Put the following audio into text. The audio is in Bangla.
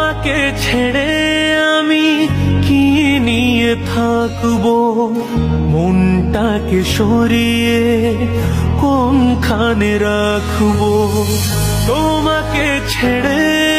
তোমাকে ছেড়ে আমি কি নিয়ে থাকবো, মনটাকে সরিয়ে কোনখানে রাখবো। তোমাকে ছেড়ে